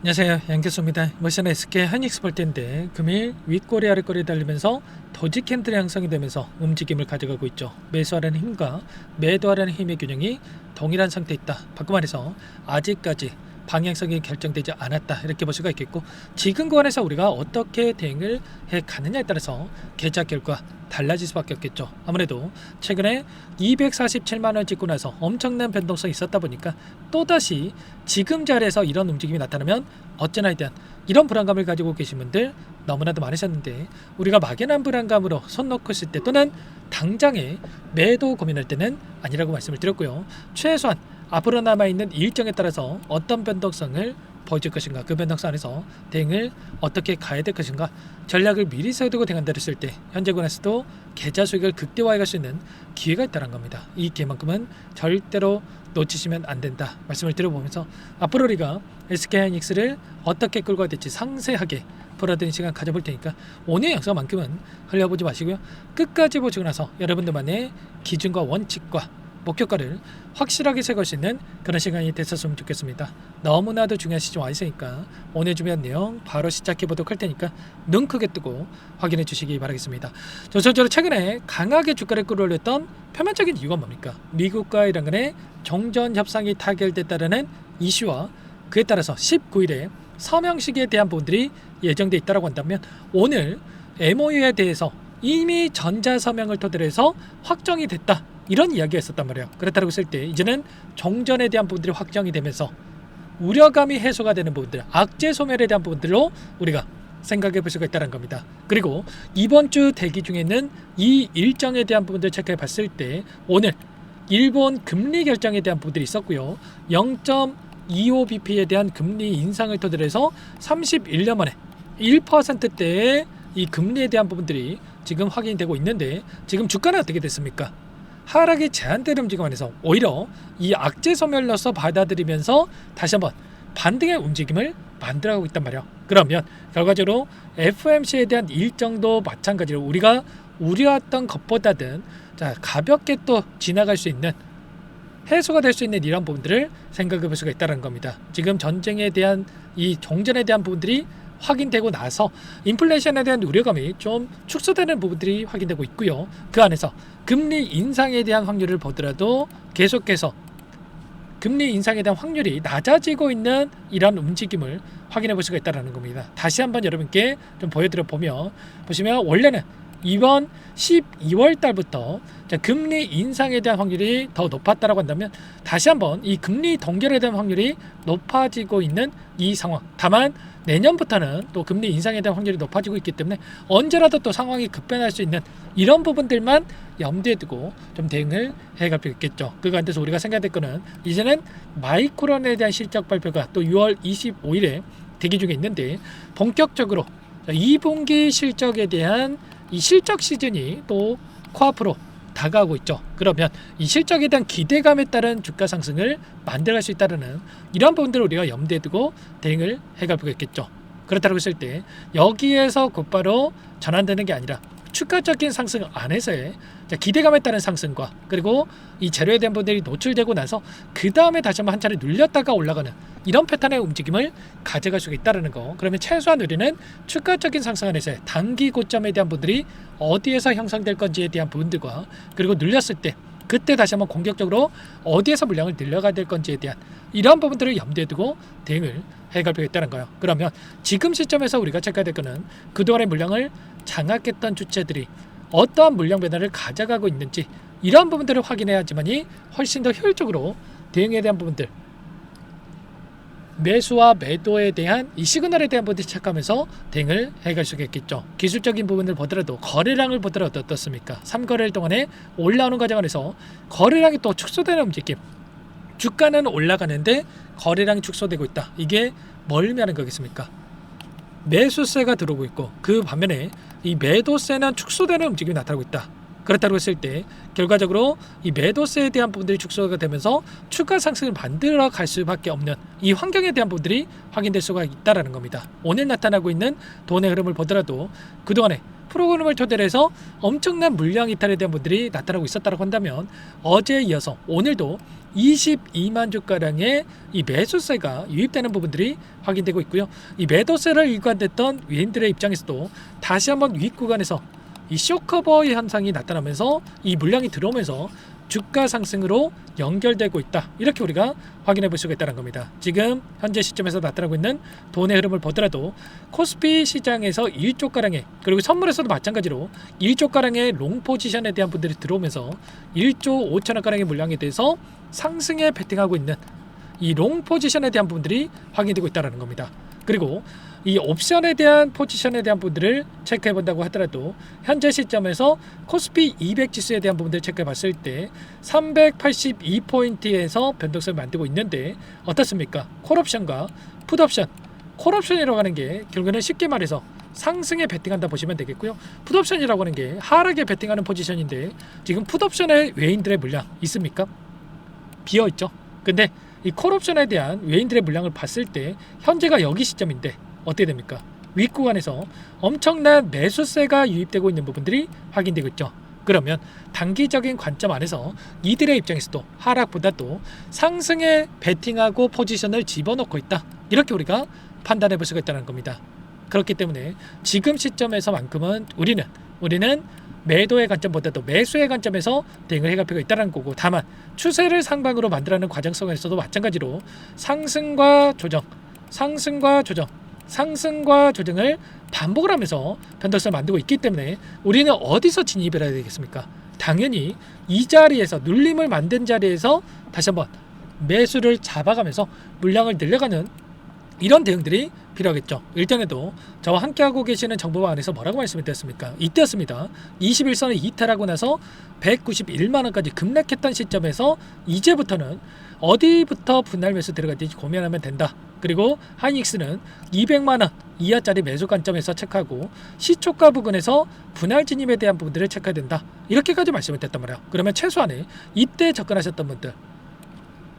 안녕하세요, 양교수입니다. 이번 SK 하이닉스 볼 텐데 금일 윗꼬리 아랫꼬리 달리면서 도지 캔들이 형성이 되면서 움직임을 가져가고 있죠. 매수하라는 힘과 매도하라는 힘의 균형이 동일한 상태에 있다. 바꿔 말해서 아직까지 방향성이 결정되지 않았다, 이렇게 볼 수가 있겠고, 지금 구간에서 우리가 어떻게 대응을 해 가느냐에 따라서 계좌 결과 달라질 수밖에 없겠죠. 아무래도 최근에 247만원 찍고 나서 엄청난 변동성이 있었다 보니까 또다시 지금 자리에서 이런 움직임이 나타나면 어쩌나에 대한 이런 불안감을 가지고 계신 분들 너무나도 많으셨는데, 우리가 막연한 불안감으로 손 놓고 있을 때 또는 당장에 매도 고민할 때는 아니라고 말씀을 드렸고요. 최소한 앞으로 남아있는 일정에 따라서 어떤 변동성을 보여줄 것인가, 그 변동성 안에서 대응을 어떻게 가야 될 것인가, 전략을 미리 세우고 대응한다 했을 때 현재 구간에서도 계좌 수익을 극대화해 갈 수 있는 기회가 있다는 겁니다. 이 기회만큼은 절대로 놓치시면 안 된다 말씀을 드려보면서, 앞으로 우리가 SK하이닉스를 어떻게 끌고 가야 될지 상세하게 풀어드리는 시간 가져볼 테니까 오늘 영상만큼은 흘려보지 마시고요, 끝까지 보시고 나서 여러분들만의 기준과 원칙과 목표가를 확실하게 세울 수 있는 그런 시간이 됐었으면 좋겠습니다. 너무나도 중요한 시점 와 있으니까 오늘 준비한 내용 바로 시작해 보도록 할 테니까 눈 크게 뜨고 확인해 주시기 바라겠습니다. 저처럼 최근에 강하게 주가를 끌어올렸던 표면적인 이유가 뭡니까? 미국과 이란 간의 종전 협상이 타결됐다는 이슈와 그에 따라서 19일에 서명식에 대한 부분들이 예정돼 있다고 한다면, 오늘 MOU에 대해서 이미 전자서명을 토대로 해서 확정이 됐다, 이런 이야기가 있었단 말이에요. 그렇다고 했을 때 이제는 종전에 대한 부분들이 확정이 되면서 우려감이 해소가 되는 부분들, 악재 소멸에 대한 부분들로 우리가 생각해 볼 수가 있다는 겁니다. 그리고 이번 주 대기 중에 있는 이 일정에 대한 부분들 체크해 봤을 때 오늘 일본 금리 결정에 대한 부분들이 있었고요. 0.25bp에 대한 금리 인상을 토대로 해서 31년 만에 1%대의 이 금리에 대한 부분들이 지금 확인이 되고 있는데, 지금 주가는 어떻게 됐습니까? 하락이 제한되는 움직임 안에서 오히려 이 악재 소멸로서 받아들이면서 다시 한번 반등의 움직임을 만들어가고 있단 말이에요. 그러면 결과적으로 FOMC에 대한 일정도 마찬가지로 우리가 우려했던 것보다는 가볍게 또 지나갈 수 있는, 해소가 될 수 있는 이런 부분들을 생각해 볼 수가 있다는 겁니다. 지금 전쟁에 대한 이 종전에 대한 부분들이 확인되고 나서 인플레이션에 대한 우려감이 좀 축소되는 부분들이 확인되고 있고요. 그 안에서 금리 인상에 대한 확률을 보더라도 계속해서 금리 인상에 대한 확률이 낮아지고 있는 이런 움직임을 확인해 볼 수가 있다는 겁니다. 다시 한번 여러분께 좀 보여드려 보시면 원래는 이번 12월 달부터 금리 인상에 대한 확률이 더 높았다고 한다면, 다시 한번 이 금리 동결에 대한 확률이 높아지고 있는 이 상황, 다만 내년부터는 또 금리 인상에 대한 확률이 높아지고 있기 때문에 언제라도 또 상황이 급변할 수 있는 이런 부분들만 염두에 두고 좀 대응을 해갈 필요 있겠죠. 그 가운데서 우리가 생각할 거는 이제는 마이크론에 대한 실적 발표가 또 6월 25일에 대기 중에 있는데, 본격적으로 2분기 실적에 대한 이 실적 시즌이 또 코앞으로 다가오고 있죠. 그러면 이 실적에 대한 기대감에 따른 주가 상승을 만들어갈 수 있다는 이런 부분들을 우리가 염두에 두고 대응을 해갈 필요가 있겠죠. 그렇다고 했을 때 여기에서 곧바로 전환되는 게 아니라 추가적인 상승 안에서의 기대감에 따른 상승과, 그리고 이 재료에 대한 부분들이 노출되고 나서 그 다음에 다시 한번 한 차례 눌렸다가 올라가는 이런 패턴의 움직임을 가져갈 수가 있다는 거. 그러면 최소한 우리는 추가적인 상승 안에서의 단기 고점에 대한 부분들이 어디에서 형성될 건지에 대한 부분들과, 그리고 눌렸을 때 그때 다시 한번 공격적으로 어디에서 물량을 늘려가야 될 건지에 대한 이런 부분들을 염두에 두고 대응을 해갈 필요가 있다는 거예요. 그러면 지금 시점에서 우리가 체크해야 될 거는 그동안의 물량을 장악했던 주체들이 어떠한 물량 변화를 가져가고 있는지, 이런 부분들을 확인해야지만이 훨씬 더 효율적으로 대응에 대한 부분들, 매수와 매도에 대한 이 시그널에 대한 부분을 체크하면서 대응을 해갈 수가 있겠죠. 기술적인 부분을 보더라도 거래량을 보더라도 어떻습니까? 3거래일 동안에 올라오는 과정 안에서 거래량이 또 축소되는 움직임, 주가는 올라가는데 거래량이 축소되고 있다. 이게 뭘 의미하는 거겠습니까? 매수세가 들어오고 있고, 그 반면에 이 매도세는 축소되는 움직임이 나타나고 있다. 그렇다고 했을 때 결과적으로 이 매도세에 대한 부분들이 축소가 되면서 추가 상승을 만들어 갈 수밖에 없는 이 환경에 대한 부분들이 확인될 수가 있다는 겁니다. 오늘 나타나고 있는 돈의 흐름을 보더라도 그동안에 프로그램을 토대로 해서 엄청난 물량 이탈에 대한 부분들이 나타나고 있었다고 한다면, 어제에 이어서 오늘도 22만 주가량의 이 매수세가 유입되는 부분들이 확인되고 있고요. 이 매도세를 일관됐던 외인들의 입장에서도 다시 한번 위익 구간에서 이 쇼커버 현상이 나타나면서 이 물량이 들어오면서 주가 상승으로 연결되고 있다. 이렇게 우리가 확인해 볼 수가 있다는 겁니다. 지금 현재 시점에서 나타나고 있는 돈의 흐름을 보더라도 코스피 시장에서 1조 가량의, 그리고 선물에서도 마찬가지로 1조 가량의 롱 포지션에 대한 분들이 들어오면서 1조 5천억 가량의 물량에 대해서 상승에 베팅하고 있는 이 롱 포지션에 대한 부분들이 확인되고 있다는 겁니다. 그리고 이 옵션에 대한 포지션에 대한 부분들을 체크해 본다고 하더라도 현재 시점에서 코스피 200 지수에 대한 부분들을 체크해 봤을 때 382포인트에서 변동성을 만들고 있는데 어떻습니까? 콜옵션과 풋옵션, 콜옵션이라고 하는 게 결국에는 쉽게 말해서 상승에 베팅한다 보시면 되겠고요. 풋옵션이라고 하는 게 하락에 베팅하는 포지션인데 지금 풋옵션에 외인들의 물량 있습니까? 비어있죠. 근데 이 콜옵션에 대한 외인들의 물량을 봤을 때 현재가 여기 시점인데 어떻게 됩니까? 윗 구간에서 엄청난 매수세가 유입되고 있는 부분들이 확인되고 있죠. 그러면 단기적인 관점 안에서 이들의 입장에서도 하락보다도 상승에 베팅하고 포지션을 집어넣고 있다. 이렇게 우리가 판단해 볼 수가 있다는 겁니다. 그렇기 때문에 지금 시점에서만큼은 우리는 매도의 관점보다도 매수의 관점에서 대응을 해갈 필요가 있다는 거고, 다만 추세를 상방으로 만들어가는 과정 속에서도 마찬가지로 상승과 조정을 반복을 하면서 변동성을 만들고 있기 때문에 우리는 어디서 진입을 해야 되겠습니까? 당연히 이 자리에서 눌림을 만든 자리에서 다시 한번 매수를 잡아가면서 물량을 늘려가는 이런 대응들이 필요하겠죠. 일전에도 저와 함께하고 계시는 정보방 안에서 뭐라고 말씀을 드렸습니까? 이때였습니다. 21선을 이탈하고 나서 191만원까지 급락했던 시점에서 이제부터는 어디부터 분할 매수 들어갈 지 고민하면 된다. 그리고 하이닉스는 200만원 이하짜리 매수 관점에서 체크하고 시초가 부근에서 분할 진입에 대한 부분들을 체크해야 된다. 이렇게까지 말씀을 드렸단 말이에요. 그러면 최소한의 이때 접근하셨던 분들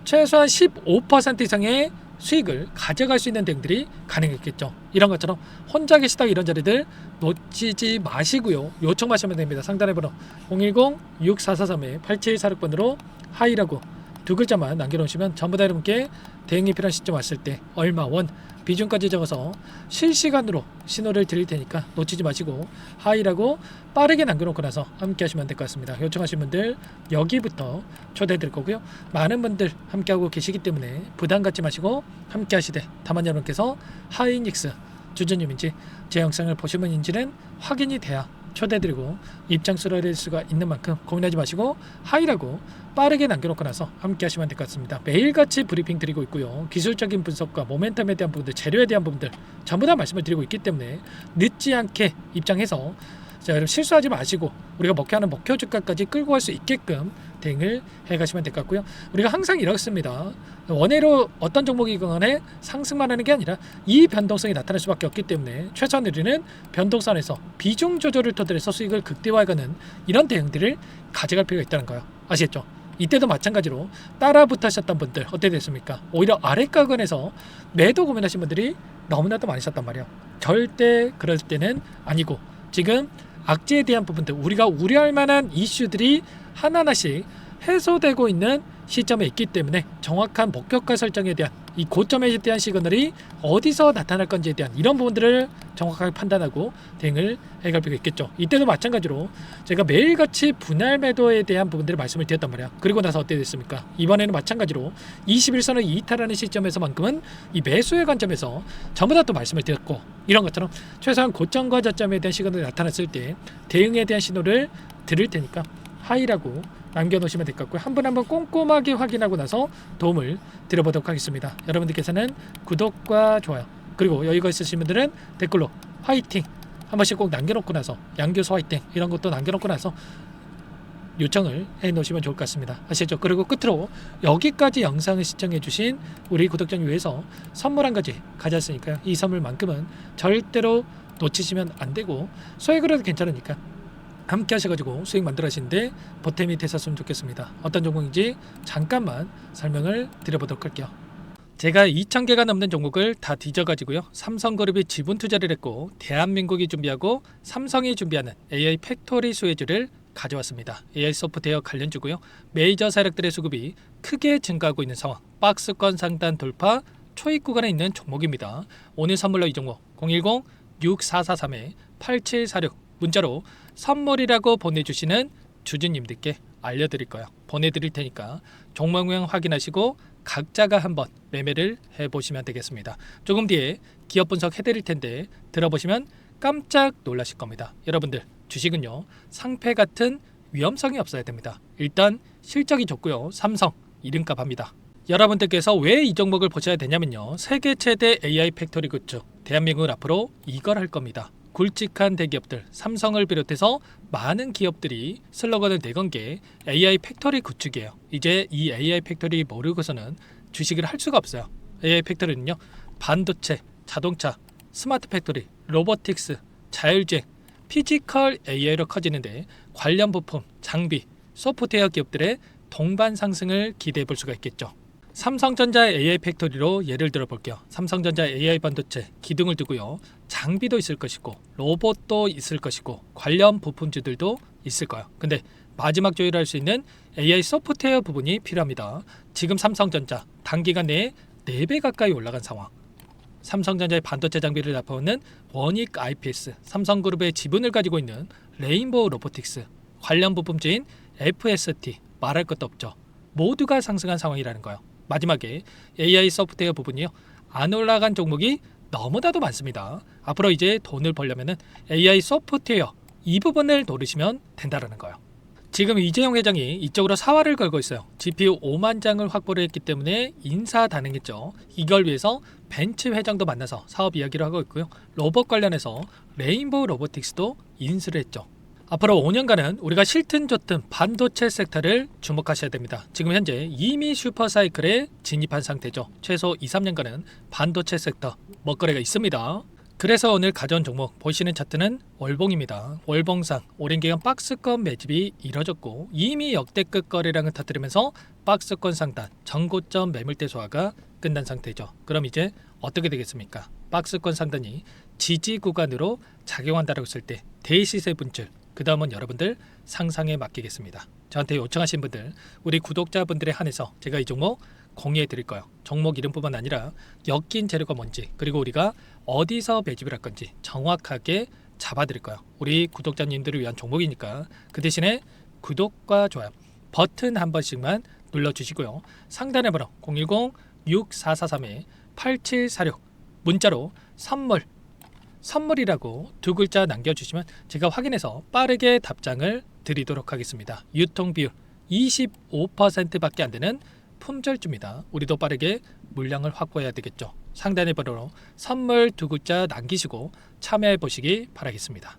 최소한 15% 이상의 수익을 가져갈 수 있는 대응들이 가능했겠죠. 이런 것처럼 혼자 계시다 이런 자리들 놓치지 마시고요. 요청하시면 됩니다. 상단의 번호 010-6443-8746번으로 하이라고 두 글자만 남겨놓으시면 전부 다 여러분께 대응이 필요한 시점 왔을 때 얼마 원 비중까지 적어서 실시간으로 신호를 드릴 테니까 놓치지 마시고 하이라고 빠르게 남겨놓고 나서 함께 하시면 될 것 같습니다. 요청하신 분들 여기부터 초대해 드릴 거고요. 많은 분들 함께하고 계시기 때문에 부담 갖지 마시고 함께 하시되, 다만 여러분께서 하이닉스 주주님인지 제 영상을 보신 분인지는 확인이 돼야 초대드리고 입장수를 해드릴 수가 있는 만큼 고민하지 마시고 하이라고 빠르게 남겨놓고 나서 함께 하시면 될 것 같습니다. 매일같이 브리핑 드리고 있고요. 기술적인 분석과 모멘텀에 대한 부분들, 재료에 대한 부분들 전부 다 말씀을 드리고 있기 때문에 늦지 않게 입장해서 자, 여러분 실수하지 마시고 우리가 목표하는 목표 주가까지 끌고 갈 수 있게끔 대응을 해가시면 될 것 같고요. 우리가 항상 이렇습니다. 원회로 어떤 종목이건에 상승만 하는 게 아니라 이 변동성이 나타날 수밖에 없기 때문에 최소한 우리는 변동선에서 비중 조절을 토대로 수익을 극대화하는 이런 대응들을 가져갈 필요가 있다는 거예요. 아시겠죠? 이때도 마찬가지로 따라 붙으셨던 분들 어떻게 됐습니까? 오히려 아랫가근에서 매도 고민하신 분들이 너무나도 많으셨단 말이에요. 절대 그럴 때는 아니고 지금 악재에 대한 부분들, 우리가 우려할 만한 이슈들이 하나하나씩 해소되고 있는 시점에 있기 때문에 정확한 목표가 설정에 대한 이 고점에 대한 시그널이 어디서 나타날 건지에 대한 이런 부분들을 정확하게 판단하고 대응을 해갈 필요가 있겠죠. 이때도 마찬가지로 제가 매일같이 분할 매도에 대한 부분들을 말씀을 드렸단 말이야. 그리고 나서 어떻게 됐습니까? 이번에는 마찬가지로 21선을 이탈하는 시점에서만큼은 이 매수의 관점에서 전부 다 또 말씀을 드렸고, 이런 것처럼 최소한 고점과 저점에 대한 시그널이 나타났을 때 대응에 대한 신호를 드릴 테니까 하이라고 남겨놓으시면 될 것 같고요. 한 분 한 분 꼼꼼하게 확인하고 나서 도움을 드려보도록 하겠습니다. 여러분들께서는 구독과 좋아요, 그리고 여유가 있으신 분들은 댓글로 화이팅 한 번씩 꼭 남겨놓고 나서 양교수 화이팅 이런 것도 남겨놓고 나서 요청을 해놓으시면 좋을 것 같습니다. 아시죠? 그리고 끝으로 여기까지 영상을 시청해 주신 우리 구독자님 위해서 선물 한 가지 가져왔으니까요. 이 선물만큼은 절대로 놓치시면 안 되고 소액으로도 괜찮으니까 함께 하셔가지고 수익 만들어 하시는데 보탬이 되셨으면 좋겠습니다. 어떤 종목인지 잠깐만 설명을 드려보도록 할게요. 제가 2,000개가 넘는 종목을 다 뒤져가지고요. 삼성그룹이 지분 투자를 했고 대한민국이 준비하고 삼성이 준비하는 AI 팩토리 수혜주를 가져왔습니다. AI 소프트웨어 관련주고요. 메이저 세력들의 수급이 크게 증가하고 있는 상황. 박스권 상단 돌파 초입 구간에 있는 종목입니다. 오늘 선물로 이 종목 010-6443-8746 문자로 선물이라고 보내주시는 주주님들께 알려드릴 거예요. 보내드릴 테니까 종목명 확인하시고 각자가 한번 매매를 해보시면 되겠습니다. 조금 뒤에 기업 분석 해드릴 텐데 들어보시면 깜짝 놀라실 겁니다. 여러분들 주식은요 상패 같은 위험성이 없어야 됩니다. 일단 실적이 좋고요. 삼성 이름값 합니다. 여러분들께서 왜 이 종목을 보셔야 되냐면요. 세계 최대 AI 팩토리 구축 대한민국은 앞으로 이걸 할 겁니다. 굵직한 대기업들 삼성을 비롯해서 많은 기업들이 슬로건을 내건 게 AI 팩토리 구축이에요. 이제 이 AI 팩토리 모르고서는 주식을 할 수가 없어요. AI 팩토리는요 반도체, 자동차, 스마트 팩토리, 로보틱스, 자율주행, 피지컬 AI로 커지는데 관련 부품, 장비, 소프트웨어 기업들의 동반 상승을 기대해 볼 수가 있겠죠. 삼성전자 AI 팩토리로 예를 들어 볼게요. 삼성전자 AI 반도체 기둥을 두고요. 장비도 있을 것이고 로봇도 있을 것이고 관련 부품주들도 있을 거예요. 근데 마지막 조율할 수 있는 AI 소프트웨어 부분이 필요합니다. 지금 삼성전자 단기간 내에 4배 가까이 올라간 상황. 삼성전자의 반도체 장비를 납품하는 원익 IPS, 삼성그룹의 지분을 가지고 있는 레인보우 로보틱스, 관련 부품주인 FST 말할 것도 없죠. 모두가 상승한 상황이라는 거예요. 마지막에 AI 소프트웨어 부분이요. 안 올라간 종목이 너무나도 많습니다. 앞으로 이제 돈을 벌려면 AI 소프트웨어 이 부분을 노리시면 된다는 거예요. 지금 이재용 회장이 이쪽으로 사활을 걸고 있어요. GPU 5만 장을 확보를 했기 때문에 인사단행했죠. 이걸 위해서 벤츠 회장도 만나서 사업 이야기를 하고 있고요. 로봇 관련해서 레인보우 로보틱스도 인수를 했죠. 앞으로 5년간은 우리가 싫든 좋든 반도체 섹터를 주목하셔야 됩니다. 지금 현재 이미 슈퍼사이클에 진입한 상태죠. 최소 2-3년간은 반도체 섹터 먹거리가 있습니다. 그래서 오늘 가져온 종목 보시는 차트는 월봉입니다. 월봉상 오랜 기간 박스권 매집이 이뤄졌고 이미 역대급 거래량을 터뜨리면서 박스권 상단 전고점 매물대 소화가 끝난 상태죠. 그럼 이제 어떻게 되겠습니까? 박스권 상단이 지지 구간으로 작용한다고 했을 때 대시세 분출 그 다음은 여러분들 상상에 맡기겠습니다. 저한테 요청하신 분들 우리 구독자분들에 한해서 제가 이 종목 공유해 드릴 거예요. 종목 이름뿐만 아니라 엮인 재료가 뭔지 그리고 우리가 어디서 매집을 할 건지 정확하게 잡아 드릴 거예요. 우리 구독자님들을 위한 종목이니까 그 대신에 구독과 좋아요 버튼 한 번씩만 눌러주시고요. 상단의 번호 010-6443-8746 문자로 선물이라고 2글자 남겨주시면 제가 확인해서 빠르게 답장을 드리도록 하겠습니다. 유통비율 25%밖에 안 되는 품절주입니다. 우리도 빠르게 물량을 확보해야 되겠죠. 상단의 번호로 선물 2글자 남기시고 참여해 보시기 바라겠습니다.